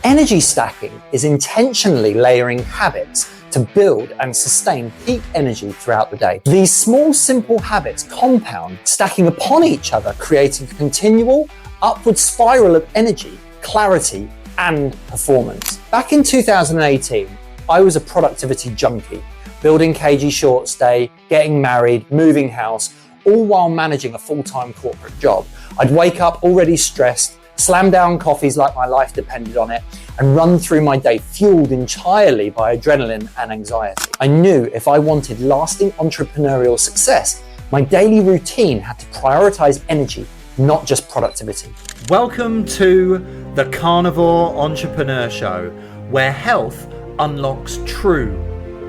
Energy stacking is intentionally layering habits to build and sustain peak energy throughout the day. These small, simple habits compound, stacking upon each other, creating a continual upward spiral of energy, clarity, and performance. Back in 2018, I was a productivity junkie, building KG short stay, getting married, moving house, all while managing a full-time corporate job. I'd wake up already stressed, slam down coffees like my life depended on it, and run through my day fueled entirely by adrenaline and anxiety. I knew if I wanted lasting entrepreneurial success, my daily routine had to prioritize energy, not just productivity. Welcome to the Carnivore Entrepreneur Show, where health unlocks true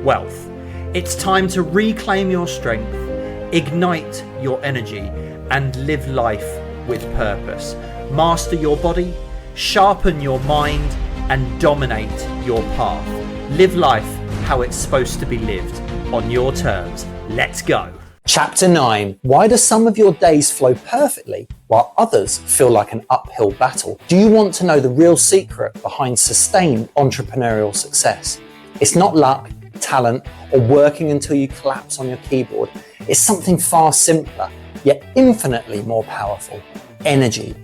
wealth. It's time to reclaim your strength, ignite your energy, and live life with purpose. Master your body, sharpen your mind, and dominate your path. Live life how it's supposed to be lived, on your terms. Let's go. Chapter 9. Why do some of your days flow perfectly while others feel like an uphill battle? Do you want to know the real secret behind sustained entrepreneurial success? It's not luck, talent, or working until you collapse on your keyboard. It's something far simpler, yet infinitely more powerful. Energy.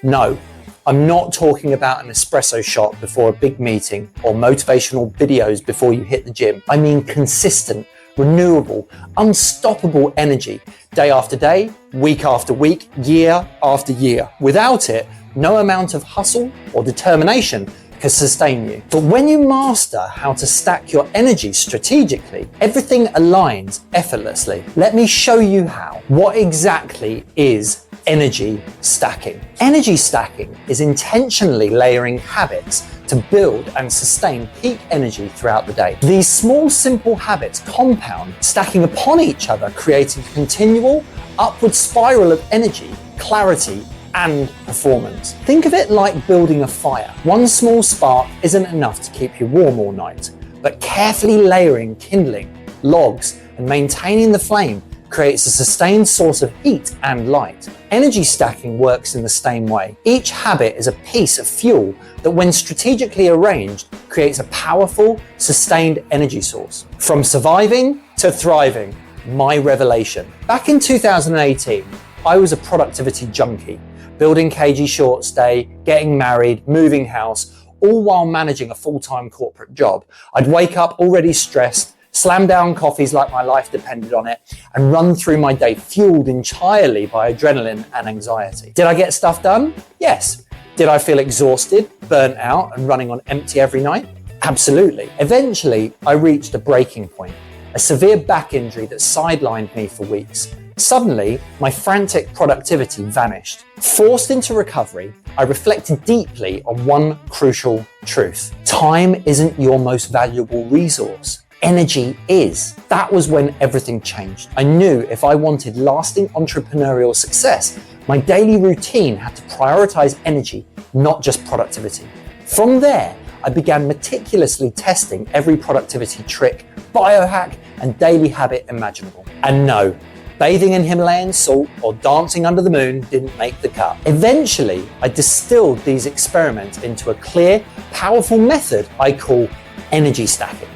No, I'm not talking about an espresso shot before a big meeting or motivational videos before you hit the gym. I mean consistent, renewable, unstoppable energy, day after day, week after week, year after year. Without it, no amount of hustle or determination can sustain you. But when you master how to stack your energy strategically, everything aligns effortlessly. Let me show you how. What exactly is energy stacking? Energy stacking is intentionally layering habits to build and sustain peak energy throughout the day. These small, simple habits compound, stacking upon each other, creating a continual upward spiral of energy, clarity, and performance. Think of it like building a fire. One small spark isn't enough to keep you warm all night, but carefully layering kindling, logs, and maintaining the flame creates a sustained source of heat and light. Energy stacking works in the same way. Each habit is a piece of fuel that, when strategically arranged, creates a powerful, sustained energy source. From surviving to thriving, my revelation. Back in 2018, I was a productivity junkie, building KG short stay, getting married, moving house, all while managing a full-time corporate job. I'd wake up already stressed, slam down coffees like my life depended on it, and run through my day fueled entirely by adrenaline and anxiety. Did I get stuff done? Yes. Did I feel exhausted, burnt out, and running on empty every night? Absolutely. Eventually, I reached a breaking point, a severe back injury that sidelined me for weeks. Suddenly, my frantic productivity vanished. Forced into recovery, I reflected deeply on one crucial truth. Time isn't your most valuable resource. Energy is. That was when everything changed. I knew if I wanted lasting entrepreneurial success, my daily routine had to prioritize energy, not just productivity. From there, I began meticulously testing every productivity trick, biohack, and daily habit imaginable. And no, bathing in Himalayan salt or dancing under the moon didn't make the cut. Eventually, I distilled these experiments into a clear, powerful method I call energy stacking.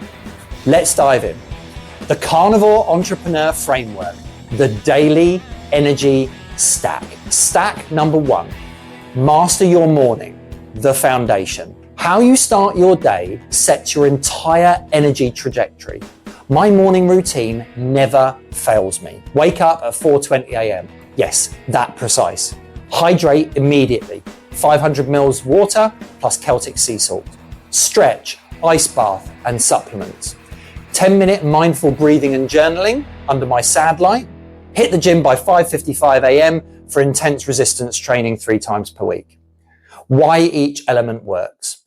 Let's dive in. The Carnivore Entrepreneur Framework, the daily energy stack. Stack number 1, master your morning, the foundation. How you start your day sets your entire energy trajectory. My morning routine never fails me. Wake up at 4:20 a.m. Yes, that precise. Hydrate immediately. 500 mils water plus Celtic sea salt. Stretch, ice bath, and supplements. 10-minute mindful breathing and journaling under my sad light. Hit the gym by 5:55 a.m. for intense resistance training 3 times per week. Why each element works.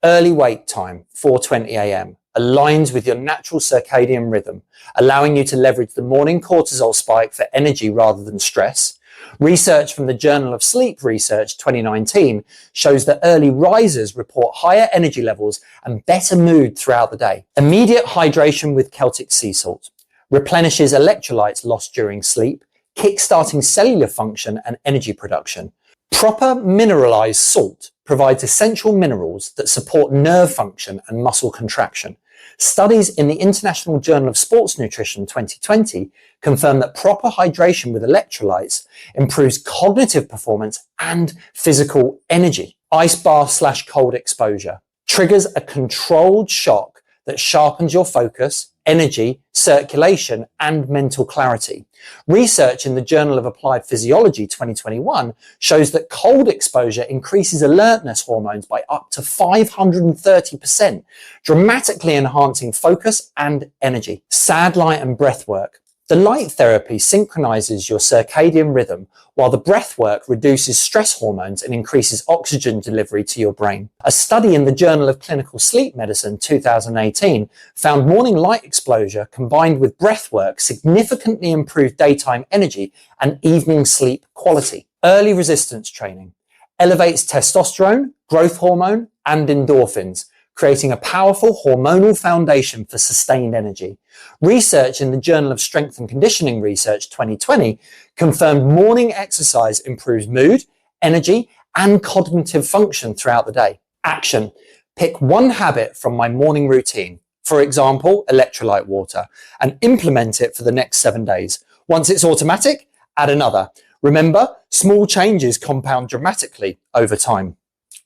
Early wake time, 4:20 a.m. aligns with your natural circadian rhythm, allowing you to leverage the morning cortisol spike for energy rather than stress. Research from the Journal of Sleep Research 2019 shows that early risers report higher energy levels and better mood throughout the day. Immediate hydration with Celtic sea salt replenishes electrolytes lost during sleep, kickstarting cellular function and energy production. Proper mineralized salt provides essential minerals that support nerve function and muscle contraction. Studies in the International Journal of Sports Nutrition 2020 confirm that proper hydration with electrolytes improves cognitive performance and physical energy. Ice bath/cold exposure triggers a controlled shock that sharpens your focus, energy, circulation, and mental clarity. Research in the Journal of Applied Physiology 2021 shows that cold exposure increases alertness hormones by up to 530%, dramatically enhancing focus and energy. Sad light and breath work. The light therapy synchronizes your circadian rhythm, while the breath work reduces stress hormones and increases oxygen delivery to your brain. A study in the Journal of Clinical Sleep Medicine 2018 found morning light exposure combined with breath work significantly improved daytime energy and evening sleep quality. Early resistance training elevates testosterone, growth hormone, and endorphins, creating a powerful hormonal foundation for sustained energy. Research in the Journal of Strength and Conditioning Research 2020 confirmed morning exercise improves mood, energy, and cognitive function throughout the day. Action. Pick one habit from my morning routine, for example, electrolyte water, and implement it for the next 7 days. Once it's automatic, add another. Remember, small changes compound dramatically over time.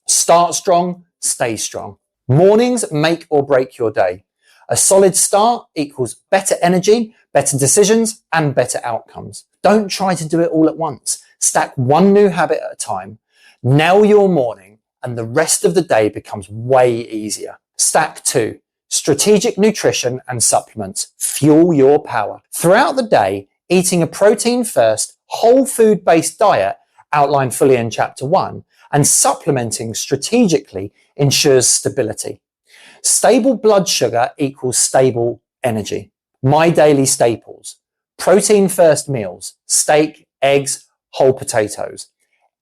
Start strong, stay strong. Mornings make or break your day. A solid start equals better energy, better decisions, and better outcomes. Don't try to do it all at once. Stack one new habit at a time. Nail your morning, and the rest of the day becomes way easier. Stack 2. Strategic nutrition and supplements. Fuel your power. Throughout the day, eating a protein-first, whole food-based diet outlined fully in Chapter 1, and supplementing strategically ensures stability. Stable blood sugar equals stable energy. My daily staples: protein first meals, steak, eggs, whole potatoes.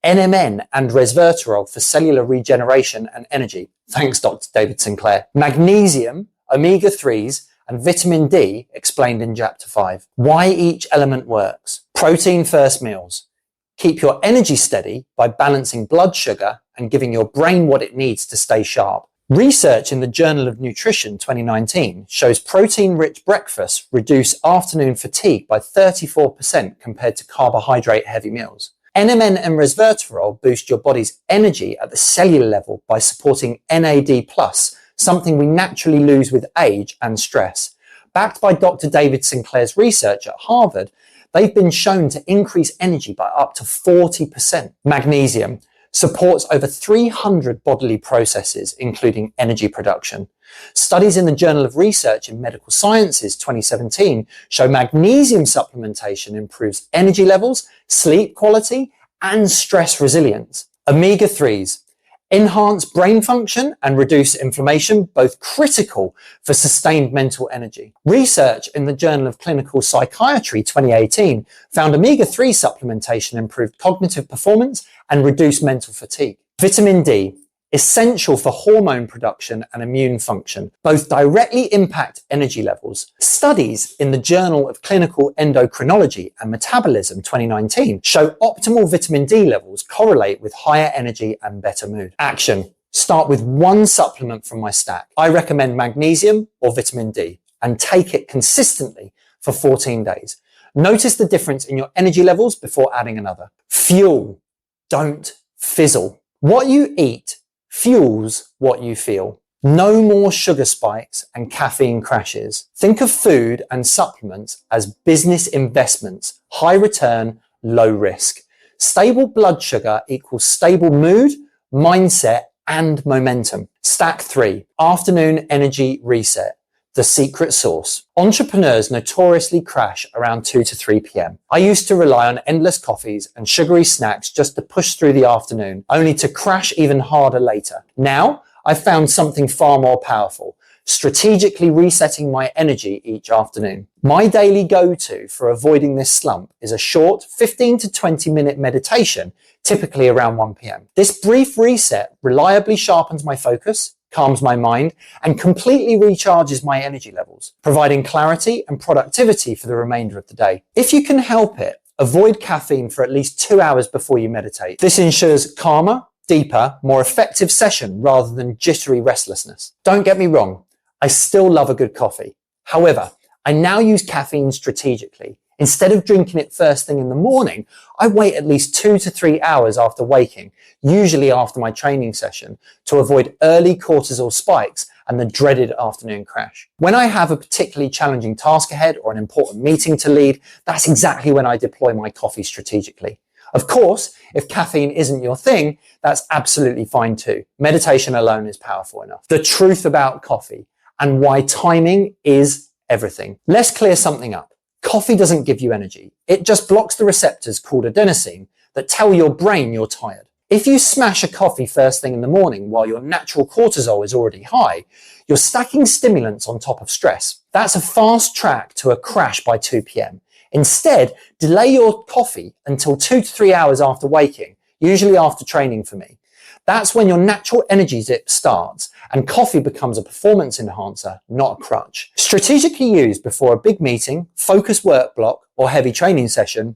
NMN and resveratrol for cellular regeneration and energy. Thanks, Dr. David Sinclair. Magnesium, omega-3s, and vitamin D explained in Chapter 5. Why each element works. Protein first meals. Keep your energy steady by balancing blood sugar and giving your brain what it needs to stay sharp. Research in the Journal of Nutrition 2019 shows protein-rich breakfasts reduce afternoon fatigue by 34% compared to carbohydrate-heavy meals. NMN and resveratrol boost your body's energy at the cellular level by supporting NAD+, something we naturally lose with age and stress. Backed by Dr. David Sinclair's research at Harvard, they've been shown to increase energy by up to 40%. Magnesium supports over 300 bodily processes, including energy production. Studies in the Journal of Research in Medical Sciences 2017 show magnesium supplementation improves energy levels, sleep quality, and stress resilience. Omega-3s enhance brain function and reduce inflammation, both critical for sustained mental energy. Research in the Journal of Clinical Psychiatry 2018 found omega-3 supplementation improved cognitive performance and reduced mental fatigue. Vitamin D, essential for hormone production and immune function, both directly impact energy levels. Studies in the Journal of Clinical Endocrinology and Metabolism 2019 show optimal vitamin D levels correlate with higher energy and better mood. Action. Start with one supplement from my stack. I recommend magnesium or vitamin D and take it consistently for 14 days. Notice the difference in your energy levels before adding another. Fuel. Don't fizzle. What you eat fuels what you feel. No more sugar spikes and caffeine crashes. Think of food and supplements as business investments, high return, low risk. Stable blood sugar equals stable mood, mindset, and momentum. Stack 3, afternoon energy reset. The secret sauce. Entrepreneurs notoriously crash around 2 to 3 p.m. I used to rely on endless coffees and sugary snacks just to push through the afternoon, only to crash even harder later. Now, I've found something far more powerful, strategically resetting my energy each afternoon. My daily go-to for avoiding this slump is a short 15 to 20 minute meditation, typically around 1 p.m. This brief reset reliably sharpens my focus, calms my mind, and completely recharges my energy levels, providing clarity and productivity for the remainder of the day. If you can help it, avoid caffeine for at least 2 hours before you meditate. This ensures calmer, deeper, more effective session rather than jittery restlessness. Don't get me wrong, I still love a good coffee. However, I now use caffeine strategically. Instead of drinking it first thing in the morning, I wait at least 2 to 3 hours after waking, usually after my training session, to avoid early cortisol spikes and the dreaded afternoon crash. When I have a particularly challenging task ahead or an important meeting to lead, that's exactly when I deploy my coffee strategically. Of course, if caffeine isn't your thing, that's absolutely fine too. Meditation alone is powerful enough. The truth about coffee and why timing is everything. Let's clear something up. Coffee doesn't give you energy. It just blocks the receptors called adenosine that tell your brain you're tired. If you smash a coffee first thing in the morning while your natural cortisol is already high, you're stacking stimulants on top of stress. That's a fast track to a crash by 2 p.m. Instead, delay your coffee until 2 to 3 hours after waking, usually after training for me. That's when your natural energy dip starts and coffee becomes a performance enhancer, not a crutch. Strategically used before a big meeting, focused work block, or heavy training session,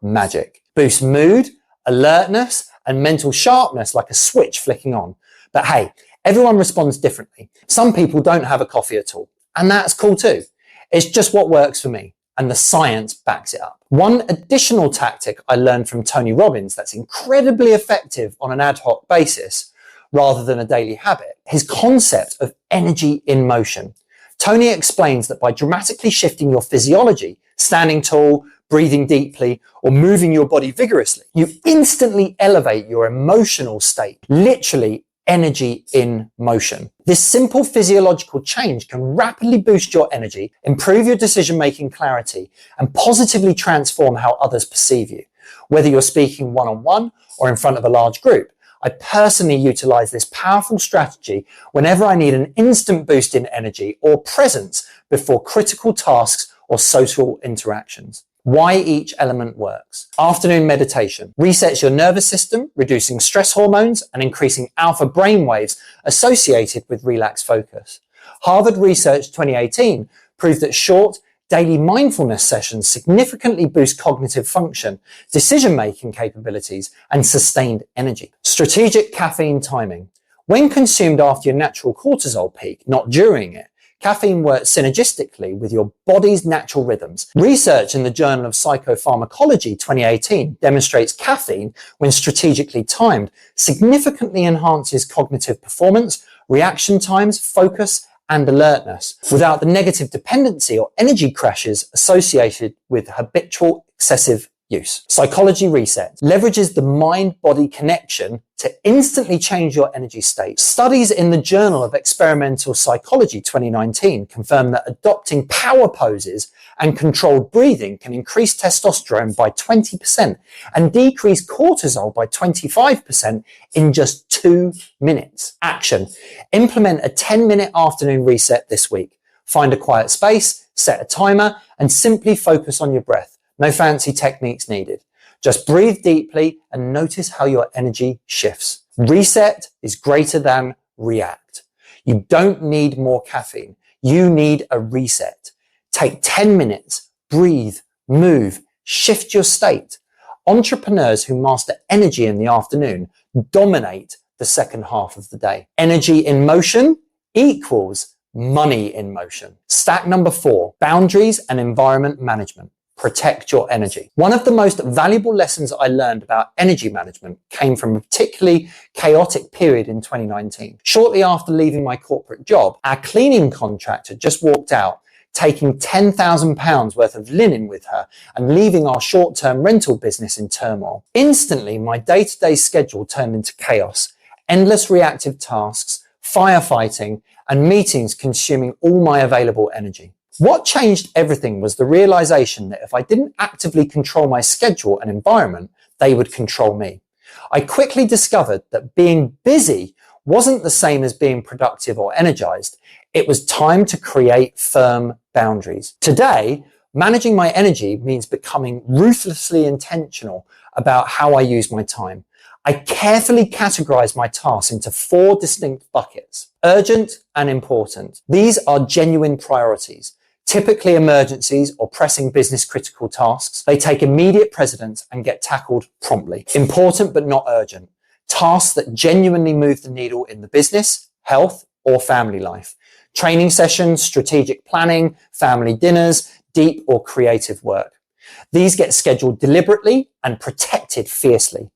magic. Boosts mood, alertness, and mental sharpness like a switch flicking on. But hey, everyone responds differently. Some people don't have a coffee at all, and that's cool too. It's just what works for me, and the science backs it up. One additional tactic I learned from Tony Robbins that's incredibly effective on an ad hoc basis rather than a daily habit, his concept of energy in motion. Tony explains that by dramatically shifting your physiology, standing tall, breathing deeply, or moving your body vigorously, you instantly elevate your emotional state, literally energy in motion. This simple physiological change can rapidly boost your energy, improve your decision-making clarity, and positively transform how others perceive you. Whether you're speaking one-on-one or in front of a large group, I personally utilize this powerful strategy whenever I need an instant boost in energy or presence before critical tasks or social interactions. Why each element works. Afternoon meditation resets your nervous system, reducing stress hormones and increasing alpha brainwaves associated with relaxed focus. Harvard Research 2018 proved that short daily mindfulness sessions significantly boost cognitive function, decision-making capabilities, and sustained energy. Strategic caffeine timing. When consumed after your natural cortisol peak, not during it, caffeine works synergistically with your body's natural rhythms. Research in the Journal of Psychopharmacology 2018 demonstrates caffeine, when strategically timed, significantly enhances cognitive performance, reaction times, focus, and alertness, without the negative dependency or energy crashes associated with habitual excessive use. Psychology Reset leverages the mind-body connection to instantly change your energy state. Studies in the Journal of Experimental Psychology 2019 confirm that adopting power poses and controlled breathing can increase testosterone by 20% and decrease cortisol by 25% in just 2 minutes. Action. Implement a 10-minute afternoon reset this week. Find a quiet space, set a timer, and simply focus on your breath. No fancy techniques needed. Just breathe deeply and notice how your energy shifts. Reset is greater than react. You don't need more caffeine. You need a reset. Take 10 minutes, breathe, move, shift your state. Entrepreneurs who master energy in the afternoon dominate the second half of the day. Energy in motion equals money in motion. Stack number 4, boundaries and environment management. Protect your energy. One of the most valuable lessons I learned about energy management came from a particularly chaotic period in 2019. Shortly after leaving my corporate job, our cleaning contractor just walked out, taking £10,000 worth of linen with her and leaving our short-term rental business in turmoil. Instantly, my day-to-day schedule turned into chaos. Endless reactive tasks, firefighting, and meetings consuming all my available energy. What changed everything was the realization that if I didn't actively control my schedule and environment, they would control me. I quickly discovered that being busy wasn't the same as being productive or energized. It was time to create firm boundaries. Today, managing my energy means becoming ruthlessly intentional about how I use my time. I carefully categorize my tasks into 4 distinct buckets: urgent and important. These are genuine priorities. Typically emergencies or pressing business critical tasks. They take immediate precedence and get tackled promptly. Important but not urgent. Tasks that genuinely move the needle in the business, health, or family life. Training sessions, strategic planning, family dinners, deep or creative work. These get scheduled deliberately and protected fiercely.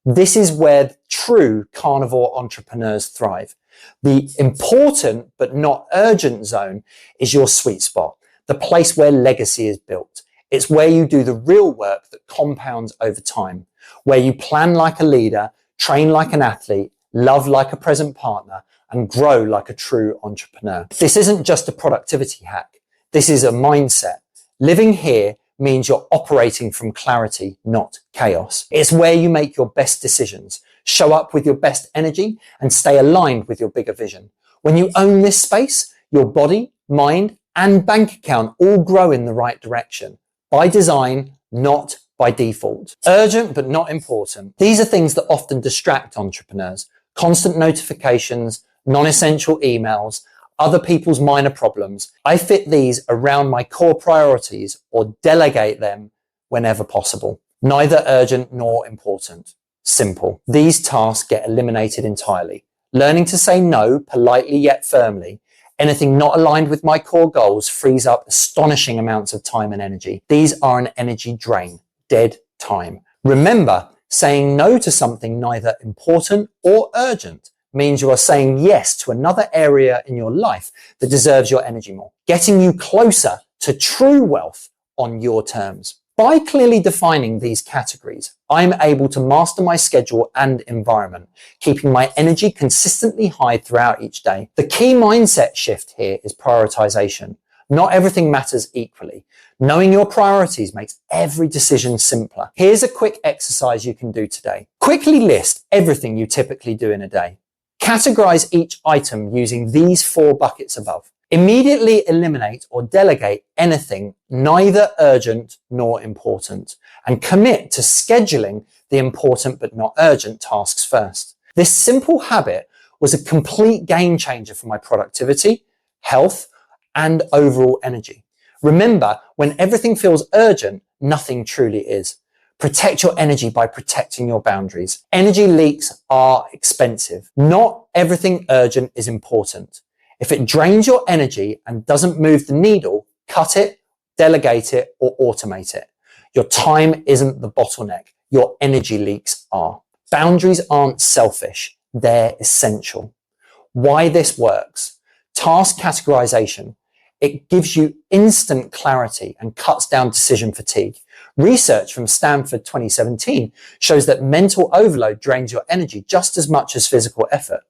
This is where true carnivore entrepreneurs thrive. The important but not urgent zone is your sweet spot, the place where legacy is built. It's where you do the real work that compounds over time, where you plan like a leader, train like an athlete, love like a present partner, and grow like a true entrepreneur. This isn't just a productivity hack. This is a mindset. Living here means you're operating from clarity, not chaos. It's where you make your best decisions, show up with your best energy, and stay aligned with your bigger vision. When you own this space, your body, mind, and bank account all grow in the right direction. By design, not by default. Urgent but not important. These are things that often distract entrepreneurs. Constant notifications, non-essential emails, other people's minor problems. I fit these around my core priorities or delegate them whenever possible. Neither urgent nor important. Simple. These tasks get eliminated entirely. Learning to say no politely yet firmly. Anything not aligned with my core goals frees up astonishing amounts of time and energy. These are an energy drain. Dead time. Remember, saying no to something neither important or urgent means you are saying yes to another area in your life that deserves your energy more, getting you closer to true wealth on your terms. By clearly defining these categories, I'm able to master my schedule and environment, keeping my energy consistently high throughout each day. The key mindset shift here is prioritization. Not everything matters equally. Knowing your priorities makes every decision simpler. Here's a quick exercise you can do today. Quickly list everything you typically do in a day. Categorize each item using these 4 buckets above. Immediately eliminate or delegate anything neither urgent nor important, and commit to scheduling the important but not urgent tasks first. This simple habit was a complete game changer for my productivity, health, and overall energy. Remember, when everything feels urgent, nothing truly is. Protect your energy by protecting your boundaries. Energy leaks are expensive. Not everything urgent is important. If it drains your energy and doesn't move the needle, cut it, delegate it, or automate it. Your time isn't the bottleneck. Your energy leaks are. Boundaries aren't selfish. They're essential. Why this works? Task categorization. It gives you instant clarity and cuts down decision fatigue. Research from Stanford 2017 shows that mental overload drains your energy just as much as physical effort.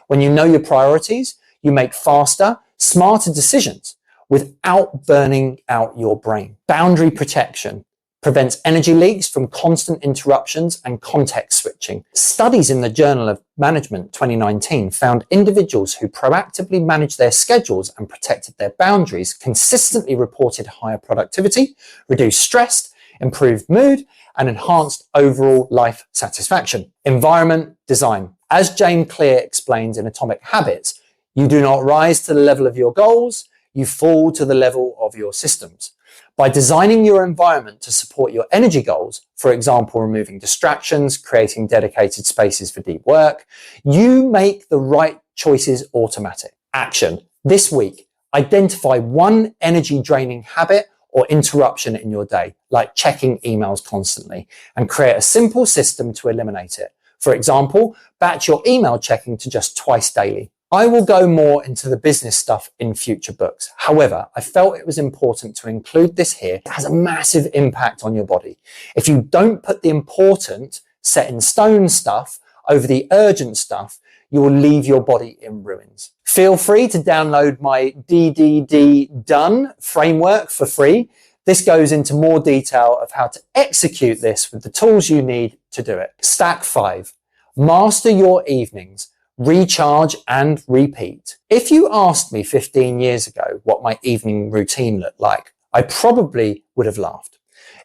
When you know your priorities, you make faster, smarter decisions without burning out your brain. Boundary protection prevents energy leaks from constant interruptions and context switching. Studies in the Journal of Management 2019 found individuals who proactively managed their schedules and protected their boundaries consistently reported higher productivity, reduced stress, improved mood, and enhanced overall life satisfaction. Environment design. As James Clear explains in Atomic Habits, you do not rise to the level of your goals, you fall to the level of your systems. By designing your environment to support your energy goals, for example, removing distractions, creating dedicated spaces for deep work, you make the right choices automatic. Action. This week, identify one energy draining habit or interruption in your day, like checking emails constantly, and create a simple system to eliminate it. For example, batch your email checking to just twice daily. I will go more into the business stuff in future books. However, I felt it was important to include this here. It has a massive impact on your body. If you don't put the important, set in stone stuff over the urgent stuff, you will leave your body in ruins. Feel free to download my DDD Done framework for free. This goes into more detail of how to execute this with the tools you need to do it. Stack 5. Master your evenings. Recharge and repeat. If you asked me 15 years ago what my evening routine looked like, I probably would have laughed.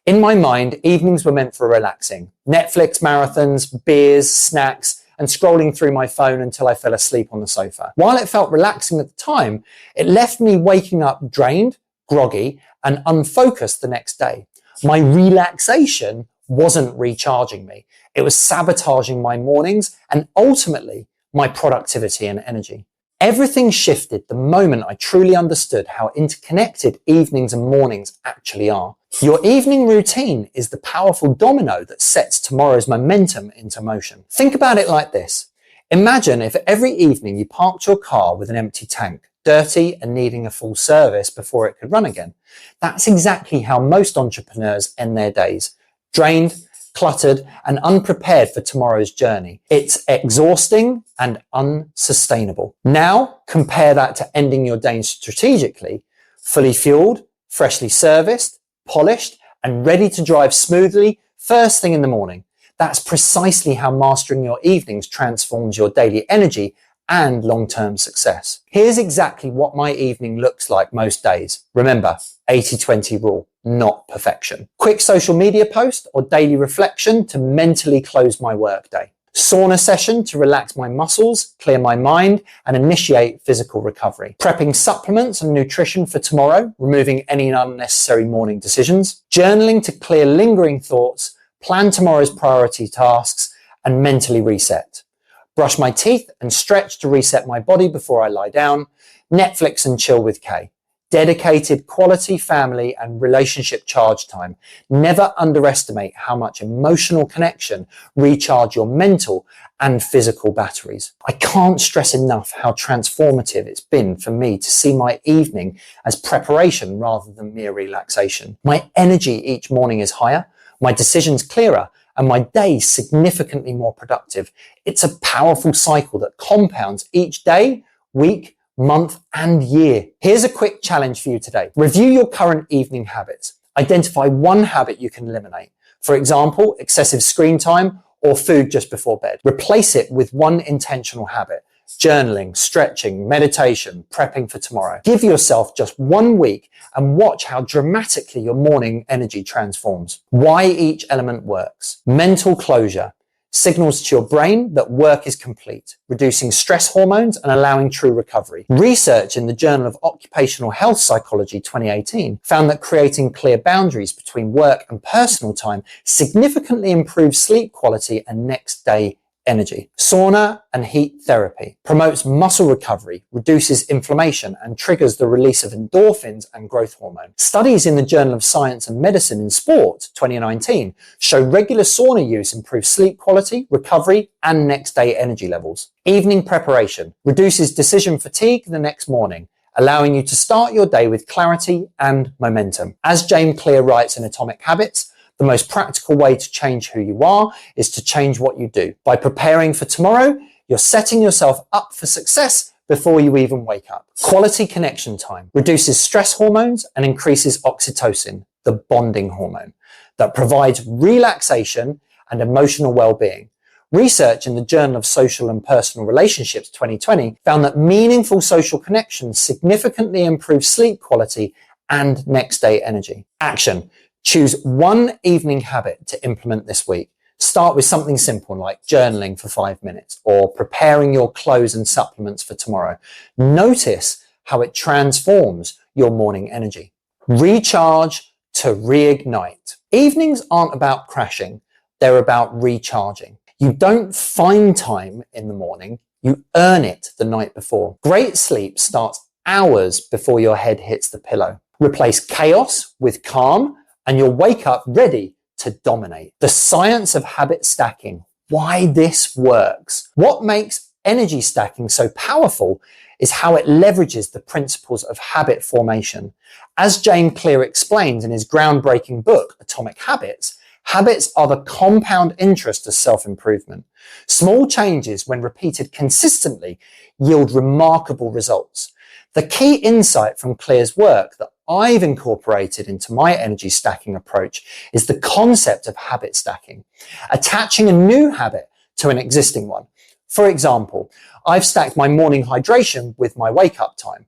In my mind, evenings were meant for relaxing. Netflix marathons, beers, snacks, and scrolling through my phone until I fell asleep on the sofa. While it felt relaxing at the time, it left me waking up drained, groggy, and unfocused the next day. My relaxation wasn't recharging me. It was sabotaging my mornings and ultimately my productivity and energy. Everything shifted the moment I truly understood how interconnected evenings and mornings actually are. Your evening routine is the powerful domino that sets tomorrow's momentum into motion. Think about it like this. Imagine if every evening you parked your car with an empty tank, dirty and needing a full service before it could run again. That's exactly how most entrepreneurs end their days. Drained, cluttered, and unprepared for tomorrow's journey. It's exhausting and unsustainable. Now, compare that to ending your day strategically, fully fueled, freshly serviced, polished, and ready to drive smoothly first thing in the morning. That's precisely how mastering your evenings transforms your daily energy and long-term success. Here's exactly what my evening looks like most days. Remember, 80-20 rule, not perfection. Quick social media post or daily reflection to mentally close my workday. Sauna session to relax my muscles, clear my mind, and initiate physical recovery. Prepping supplements and nutrition for tomorrow, removing any unnecessary morning decisions. Journaling to clear lingering thoughts, plan tomorrow's priority tasks, and mentally reset. Brush my teeth and stretch to reset my body before I lie down. Netflix and chill with Kay. Dedicated quality family and relationship charge time. Never underestimate how much emotional connection recharge your mental and physical batteries. I can't stress enough how transformative it's been for me to see my evening as preparation rather than mere relaxation. My energy each morning is higher, my decisions clearer, and my day significantly more productive. It's a powerful cycle that compounds each day, week, month, and year. Here's a quick challenge for you today. Review your current evening habits. Identify one habit you can eliminate. For example, excessive screen time or food just before bed. Replace it with one intentional habit. Journaling, stretching, meditation, prepping for tomorrow. Give yourself just 1 week and watch how dramatically your morning energy transforms. Why each element works. Mental closure signals to your brain that work is complete, reducing stress hormones and allowing true recovery. Research in the Journal of Occupational Health Psychology 2018 found that creating clear boundaries between work and personal time significantly improves sleep quality and next day energy. Sauna and heat therapy promotes muscle recovery, reduces inflammation, and triggers the release of endorphins and growth hormone. Studies in the Journal of Science and Medicine in Sport 2019 show regular sauna use improves sleep quality, recovery, and next day energy levels. Evening preparation reduces decision fatigue the next morning, allowing you to start your day with clarity and momentum. As James Clear writes in Atomic Habits, the most practical way to change who you are is to change what you do. By preparing for tomorrow, you're setting yourself up for success before you even wake up. Quality connection time reduces stress hormones and increases oxytocin, the bonding hormone that provides relaxation and emotional well-being. Research in the Journal of Social and Personal Relationships 2020 found that meaningful social connections significantly improve sleep quality and next day energy. Action. Choose one evening habit to implement this week. Start with something simple like journaling for 5 minutes or preparing your clothes and supplements for tomorrow. Notice how it transforms your morning energy. Recharge to reignite. Evenings aren't about crashing, they're about recharging. You don't find time in the morning, you earn it the night before. Great sleep starts hours before your head hits the pillow. Replace chaos with calm, and you'll wake up ready to dominate. The science of habit stacking, why this works. What makes energy stacking so powerful is how it leverages the principles of habit formation. As James Clear explains in his groundbreaking book, Atomic Habits, habits are the compound interest of self-improvement. Small changes, when repeated consistently, yield remarkable results. The key insight from Clear's work that I've incorporated into my energy stacking approach is the concept of habit stacking, attaching a new habit to an existing one. For example, I've stacked my morning hydration with my wake up time.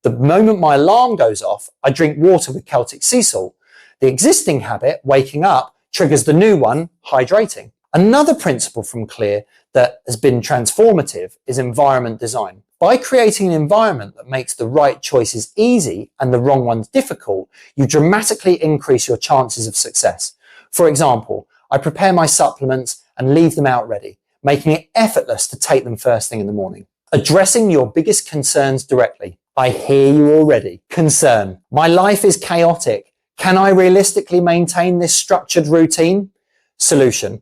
The moment my alarm goes off, I drink water with Celtic sea salt. The existing habit, waking up, triggers the new one, hydrating. Another principle from Clear that has been transformative is environment design. By creating an environment that makes the right choices easy and the wrong ones difficult, you dramatically increase your chances of success. For example, I prepare my supplements and leave them out ready, making it effortless to take them first thing in the morning. Addressing your biggest concerns directly. I hear you already. Concern. My life is chaotic. Can I realistically maintain this structured routine? Solution.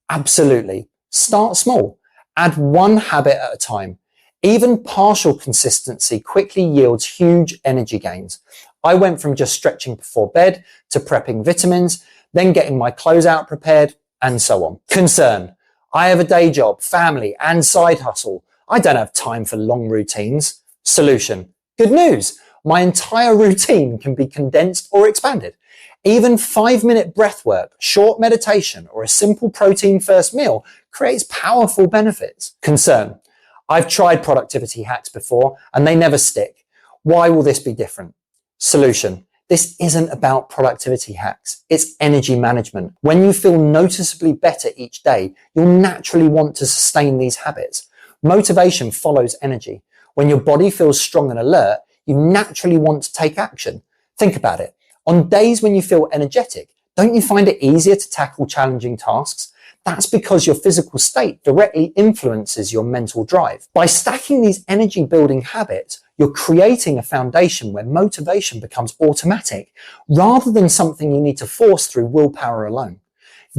Absolutely. Start small. Add one habit at a time. Even partial consistency quickly yields huge energy gains. I went from just stretching before bed to prepping vitamins, then getting my clothes out prepared, and so on. Concern. I have a day job, family, and side hustle. I don't have time for long routines. Solution. Good news. My entire routine can be condensed or expanded. Even 5-minute breath work, short meditation, or a simple protein first meal creates powerful benefits. Concern. I've tried productivity hacks before and they never stick. Why will this be different? Solution. This isn't about productivity hacks. It's energy management. When you feel noticeably better each day, you'll naturally want to sustain these habits. Motivation follows energy. When your body feels strong and alert, you naturally want to take action. Think about it. On days when you feel energetic, don't you find it easier to tackle challenging tasks? That's because your physical state directly influences your mental drive. By stacking these energy building habits, you're creating a foundation where motivation becomes automatic rather than something you need to force through willpower alone.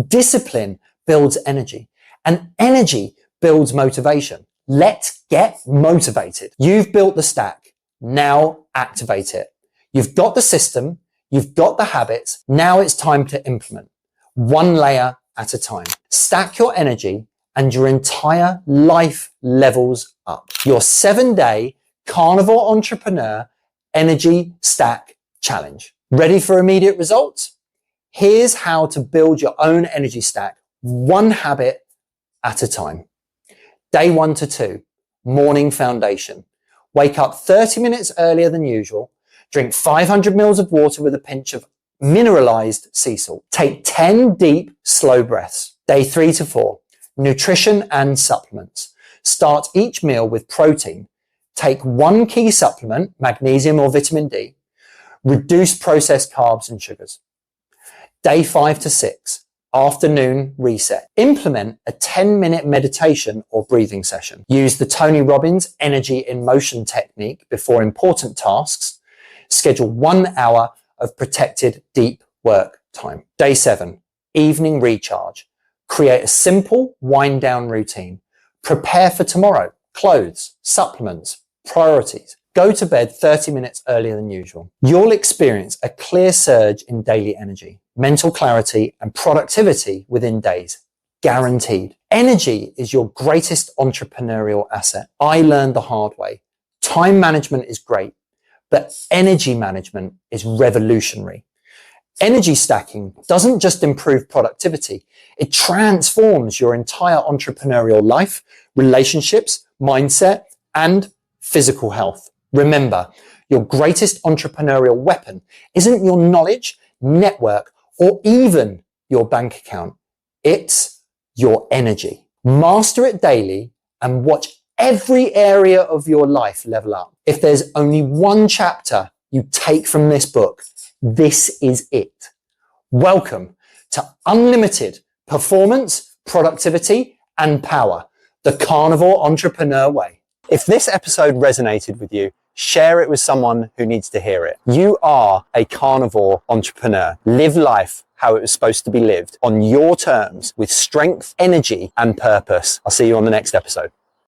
Discipline builds energy and energy builds motivation. Let's get motivated. You've built the stack. Now activate it. You've got the system. You've got the habits. Now it's time to implement. One layer at a time. Stack your energy and your entire life levels up. Your 7-day Carnivore Entrepreneur Energy Stack Challenge. Ready for immediate results? Here's how to build your own energy stack, one habit at a time. Day 1 to 2, morning foundation. Wake up 30 minutes earlier than usual. Drink 500 mils of water with a pinch of mineralized sea salt. Take 10 deep, slow breaths. Day 3 to 4, nutrition and supplements. Start each meal with protein. Take one key supplement, magnesium or vitamin D. Reduce processed carbs and sugars. Day 5 to 6, afternoon reset. Implement a 10-minute meditation or breathing session. Use the Tony Robbins Energy in Motion technique before important tasks. Schedule 1 hour of protected deep work time. Day 7, evening recharge. Create a simple wind down routine. Prepare for tomorrow. Clothes, supplements, priorities. Go to bed 30 minutes earlier than usual. You'll experience a clear surge in daily energy, mental clarity, and productivity within days. Guaranteed. Energy is your greatest entrepreneurial asset. I learned the hard way. Time management is great, but energy management is revolutionary. Energy stacking doesn't just improve productivity, it transforms your entire entrepreneurial life, relationships, mindset, and physical health. Remember, your greatest entrepreneurial weapon isn't your knowledge, network, or even your bank account. It's your energy. Master it daily and watch every area of your life level up. If there's only one chapter you take from this book, this is it. Welcome to unlimited performance, productivity, and power, the Carnivore Entrepreneur Way. If this episode resonated with you, share it with someone who needs to hear it. You are a carnivore entrepreneur. Live life how it was supposed to be lived on your terms with strength, energy, and purpose. I'll see you on the next episode.